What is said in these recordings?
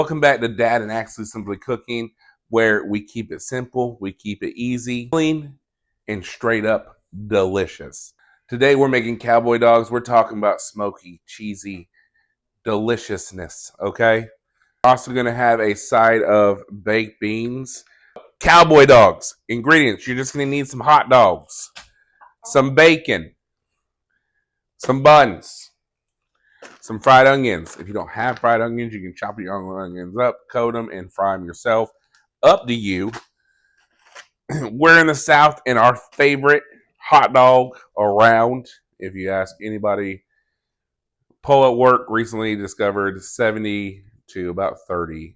Welcome back to Dad and Actually Simply Cooking, where we keep it simple, we keep it easy, clean, and straight up delicious. Today we're making cowboy dogs. We're talking about smoky, cheesy deliciousness, okay? We're also going to have a side of baked beans. Cowboy dogs. Ingredients. You're just going to need some hot dogs, some bacon, some buns, some fried onions. If you don't have fried onions, you can chop your onions up, coat them, and fry them yourself. Up to you. We're in the South, and our favorite hot dog around, if you ask anybody, Poll at Work recently discovered 70 to about 30%.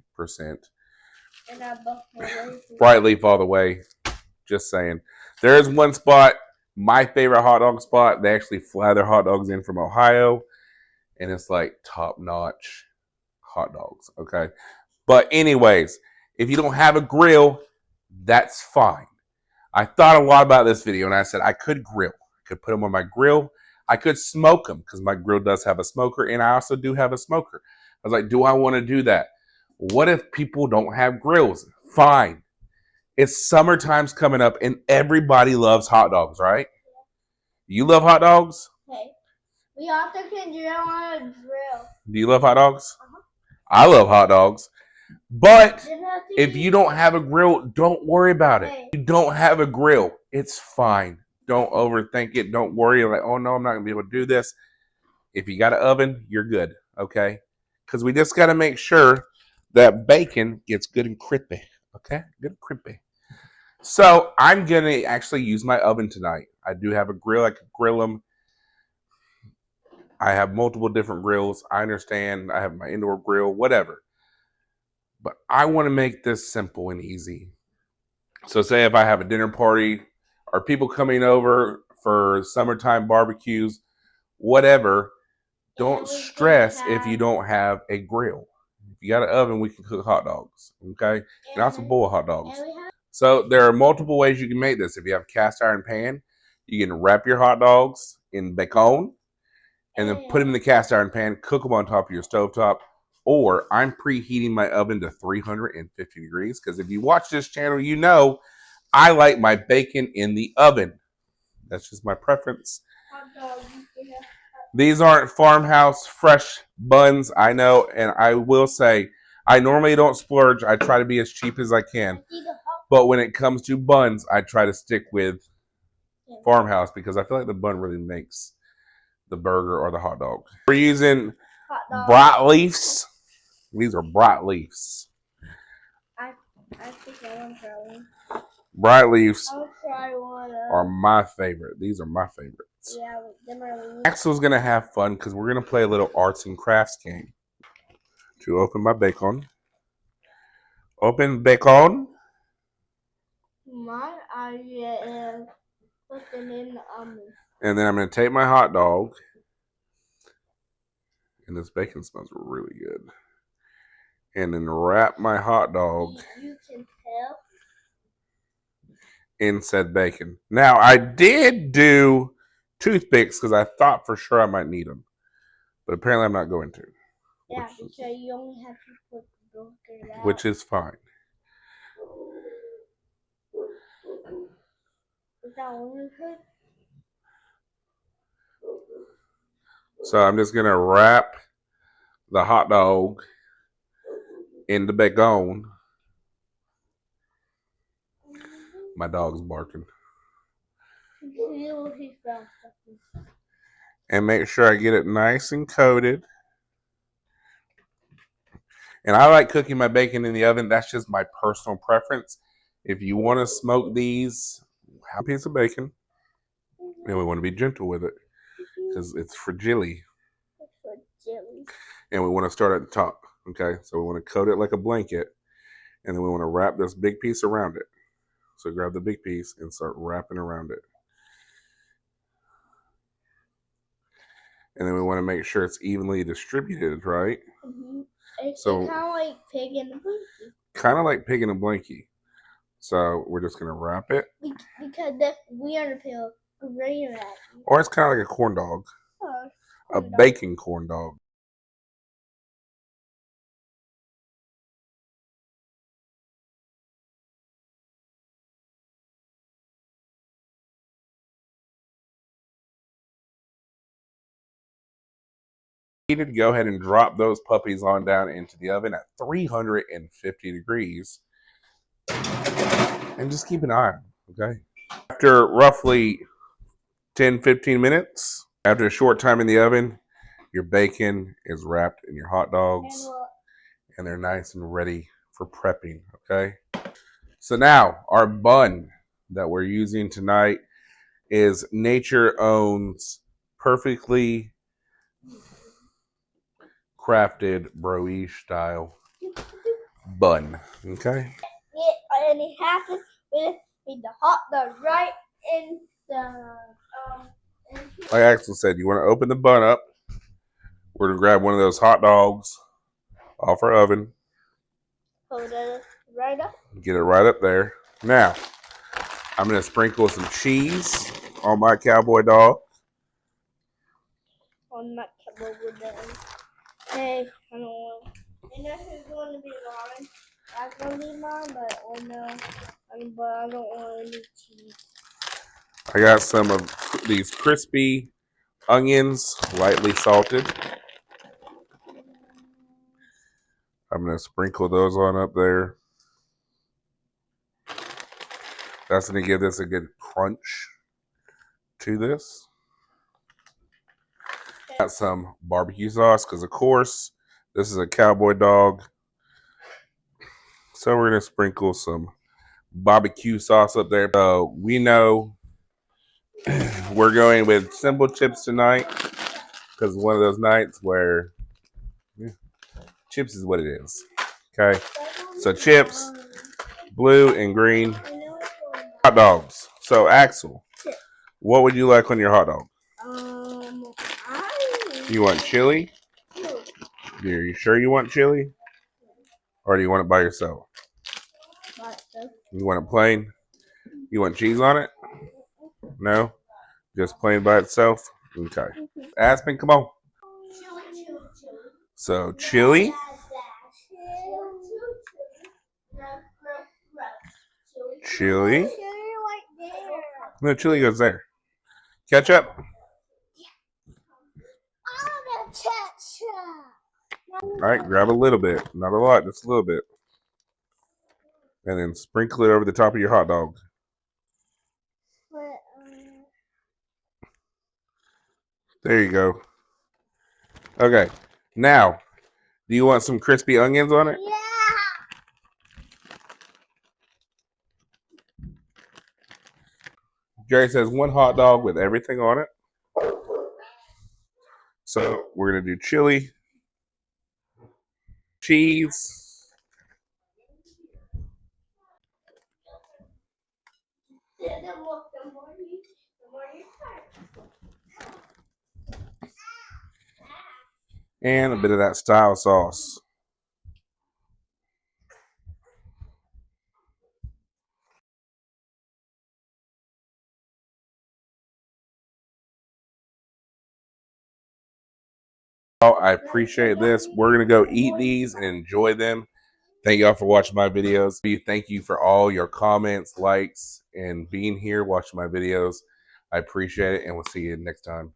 Bright leaf all the way. Just saying. There is one spot, my favorite hot dog spot. They actually fly their hot dogs in from Ohio, and it's like top-notch hot dogs, okay? But anyways, if you don't have a grill, that's fine. I thought a lot about this video, and I said I could grill. I could put them on my grill. I could smoke them, because my grill does have a smoker, and I also do have a smoker. I was like, do I want to do that? What if people don't have grills? Fine. It's summertime's coming up, and everybody loves hot dogs, right? You love hot dogs? Okay. We also can drill on a grill. Do you love hot dogs? I love hot dogs. But if you don't have a grill, don't worry about it. If you don't have a grill, it's fine. Don't overthink it. Don't worry like, oh no, I'm not going to be able to do this. If you got an oven, you're good, okay? Because we just got to make sure that bacon gets good and crispy, okay? Good and crispy. So I'm going to actually use my oven tonight. I do have a grill. I can grill them. I have multiple different grills. I understand. I have my indoor grill, whatever. But I want to make this simple and easy. So say if I have a dinner party or people coming over for summertime barbecues, whatever, don't stress if you don't have a grill. If you got an oven, we can cook hot dogs, okay? And also boil hot dogs. So there are multiple ways you can make this. If you have a cast iron pan, you can wrap your hot dogs in bacon and then put them in the cast iron pan, cook them on top of your stovetop. Or I'm preheating my oven to 350 degrees because if you watch this channel, you know I like my bacon in the oven. That's just my preference. These aren't farmhouse fresh buns, I know, and I will say I normally don't splurge. I try to be as cheap as I can. But when it comes to buns, I try to stick with farmhouse because I feel like the bun really makes the burger or the hot dog. We're using broad leaves. These are broad leaves. I think I want to try one. Broad leaves are my favorite. These are my favorites. Yeah, them are. Axel's going to have fun because we're going to play a little arts and crafts game. To open my bacon. Open bacon. My idea is put them in the oven. And then I'm going to take my hot dog. And this bacon smells really good. And then wrap my hot dog you can tell in said bacon. Now, I did do toothpicks because I thought for sure I might need them. But apparently I'm not going to. Yeah, because you only have to put the burger out. Which is fine. Is that only good? So I'm just going to wrap the hot dog in the bacon. My dog's barking. And make sure I get it nice and coated. And I like cooking my bacon in the oven. That's just my personal preference. If you want to smoke these, have a piece of bacon. And we want to be gentle with it because it's fragile. And we want to start at the top. Okay, so we want to coat it like a blanket. And then we want to wrap this big piece around it. So grab the big piece and start wrapping around it. And then we want to make sure it's evenly distributed, right? Mm-hmm. It's so kind of like pig in a blankie. Kind of like pig in a blankie. So we're just going to wrap it. Because we are the pig. Or it's kind of like a corn dog. A bacon corn dog. Heated, go ahead and drop those puppies on down into the oven at 350 degrees and just keep an eye on them, okay? After roughly 10-15 minutes, after a short time in the oven, your bacon is wrapped in your hot dogs and they're nice and ready for prepping, okay? So now our bun that we're using tonight is Nature Owns perfectly crafted broiche style bun, okay? Yeah, and it happens with the hot dog right in the Like Axel said, you want to open the bun up. We're gonna grab one of those hot dogs off our oven. hold it right up. Get it right up there. Now, I'm gonna sprinkle some cheese on my cowboy dog. On my cowboy dog. Hey, I don't want. And this is going to be mine. That's going to be mine, but oh no. But I don't want any cheese. I got some of these crispy onions, lightly salted. I'm going to sprinkle those on up there. That's going to give this a good crunch to this. Got some barbecue sauce because, of course, this is a cowboy dog. So we're going to sprinkle some BBQ sauce up there. So we know we're going with simple chips tonight because one of those nights where chips is what it is. Okay, so chips, blue and green, hot dogs. So Axel, what would you like on your hot dog? You want chili? Are you sure you want chili? Or do you want it by yourself? You want it plain? You want cheese on it? No? Just plain by itself? Okay. Aspen, come on. So chili. Chili. No, chili goes there. Ketchup. All right, grab a little bit. Not a lot, just a little bit. And then sprinkle it over the top of your hot dog. There you go. Okay, now, do you want some crispy onions on it? Yeah. Jerry says one hot dog with everything on it. So we're going to do chili, cheese, and a bit of that style sauce. I appreciate this. We're going to go eat these and enjoy them. Thank y'all for watching my videos. Thank you for all your comments, likes, and being here watching my videos. I appreciate it, and we'll see you next time.